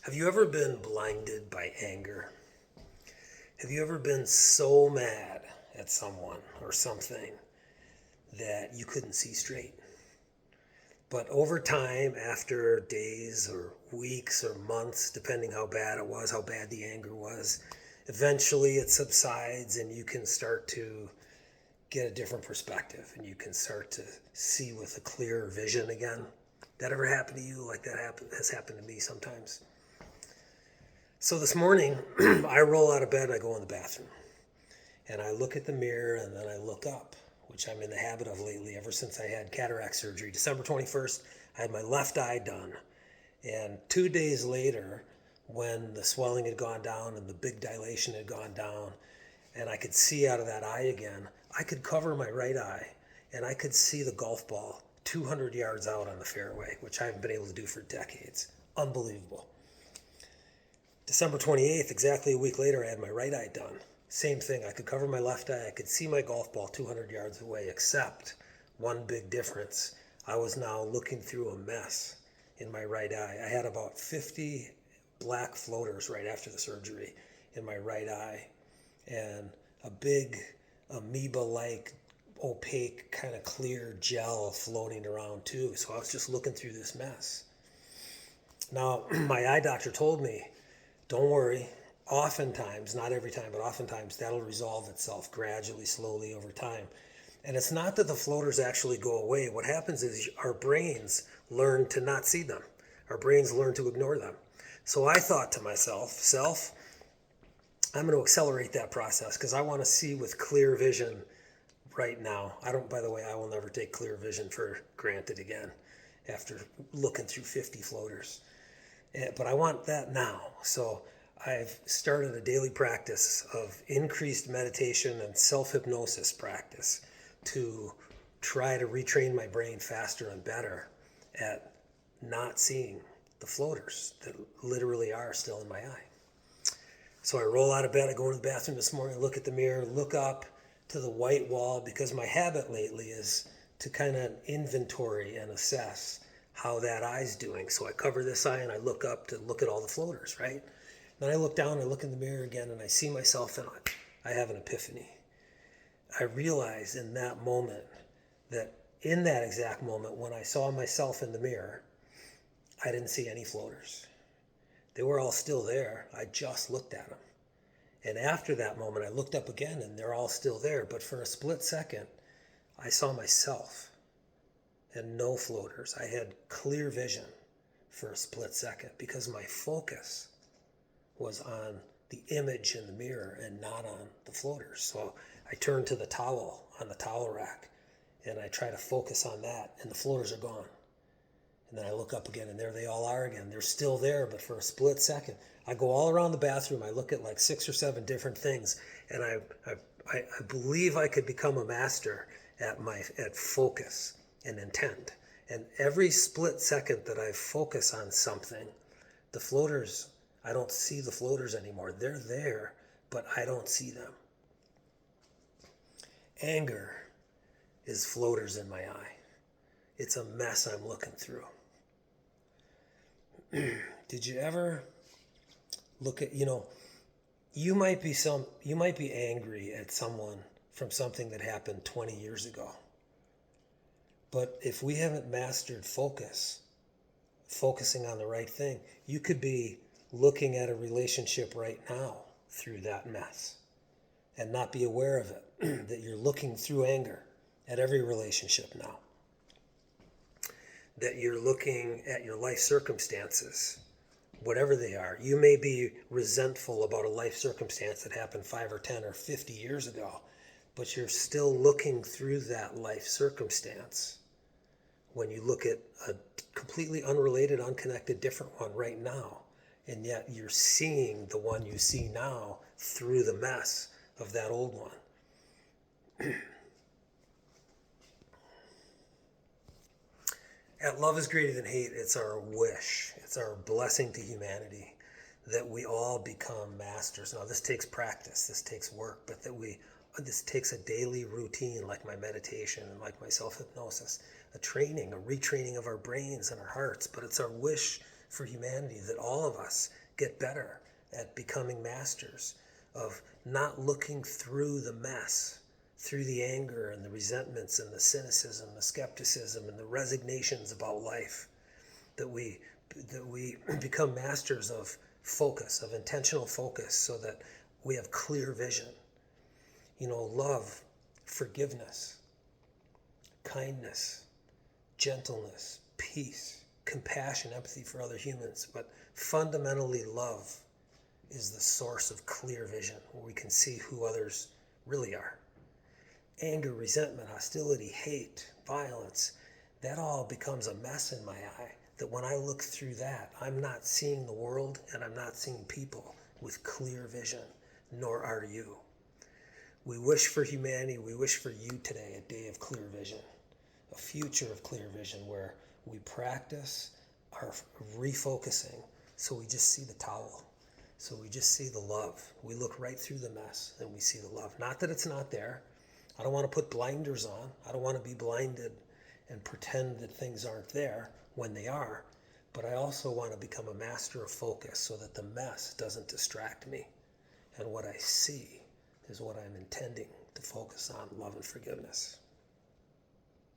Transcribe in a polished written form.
Have you ever been blinded by anger? Have you ever been so mad at someone or something that you couldn't see straight? But over time, after days or weeks or months, depending how bad it was, how bad the anger was, eventually it subsides and you can start to get a different perspective and you can start to see with a clearer vision again. That ever happened to you? Like has happened to me sometimes. So this morning, I roll out of bed, I go in the bathroom, and I look at the mirror, and then I look up, which I'm in the habit of lately ever since I had cataract surgery. December 21st, I had my left eye done. And 2 days later, when the swelling had gone down and the big dilation had gone down, and I could see out of that eye again, I could cover my right eye, and I could see the golf ball 200 yards out on the fairway, which I haven't been able to do for decades. Unbelievable. December 28th, exactly a week later, I had my right eye done. Same thing, I could cover my left eye, I could see my golf ball 200 yards away, except one big difference. I was now looking through a mess in my right eye. I had about 50 black floaters right after the surgery in my right eye, and a big amoeba-like opaque kind of clear gel floating around too. So I was just looking through this mess. Now, my eye doctor told me, don't worry, oftentimes, not every time, but oftentimes that'll resolve itself gradually, slowly over time. And it's not that the floaters actually go away. What happens is our brains learn to not see them. Our brains learn to ignore them. So I thought to myself, I'm going to accelerate that process because I want to see with clear vision right now. By the way, I will never take clear vision for granted again after looking through 50 floaters. But I want that now. So I've started a daily practice of increased meditation and self-hypnosis practice to try to retrain my brain faster and better at not seeing the floaters that literally are still in my eye. So I roll out of bed, I go into the bathroom this morning, look at the mirror, look up to the white wall, because my habit lately is to kind of inventory and assess how that eye's doing. So I cover this eye and I look up to look at all the floaters, right? Then I look down, I look in the mirror again, and I see myself, and I have an epiphany. I realize in that moment that in that exact moment when I saw myself in the mirror, I didn't see any floaters. They were all still there. I just looked at them. And after that moment, I looked up again, and they're all still there. But for a split second, I saw myself and no floaters. I had clear vision for a split second because my focus was on the image in the mirror and not on the floaters. So I turned to the towel on the towel rack and I try to focus on that, and the floaters are gone. And then I look up again and there they all are again. They're still there, but for a split second. I go all around the bathroom. I look at like 6 or 7 different things, and I believe I could become a master at focus and intent. And every split second that I focus on something, the floaters, I don't see the floaters anymore. They're there, but I don't see them. Anger is floaters in my eye. It's a mess I'm looking through. Did you ever look at, you might be angry at someone from something that happened 20 years ago. But if we haven't mastered focusing on the right thing, you could be looking at a relationship right now through that mess and not be aware of it, that you're looking through anger at every relationship now, that you're looking at your life circumstances, whatever they are. You may be resentful about a life circumstance that happened 5 or 10 or 50 years ago, but you're still looking through that life circumstance when you look at a completely unrelated, unconnected, different one right now. And yet you're seeing the one you see now through the mess of that old one. At Love is Greater Than Hate, it's our wish, it's our blessing to humanity that we all become masters. Now this takes practice, this takes work, but this takes a daily routine like my meditation and like my self-hypnosis, a retraining of our brains and our hearts. But it's our wish for humanity, that all of us get better at becoming masters of not looking through the mess, through the anger and the resentments and the cynicism, the skepticism and the resignations about life, that we become masters of focus, of intentional focus, so that we have clear vision. Love, forgiveness, kindness, gentleness, peace, compassion, empathy for other humans. But fundamentally, love is the source of clear vision, where we can see who others really are. Anger, resentment, hostility, hate, violence, that all becomes a mess in my eye, that when I look through that, I'm not seeing the world and I'm not seeing people with clear vision, nor are you. We wish for humanity, we wish for you today a day of clear vision, a future of clear vision where we practice our refocusing, so we just see the towel, so we just see the love. We look right through the mess and we see the love. Not that it's not there. I don't want to put blinders on. I don't want to be blinded and pretend that things aren't there when they are. But I also want to become a master of focus so that the mess doesn't distract me. And what I see is what I'm intending to focus on, love and forgiveness.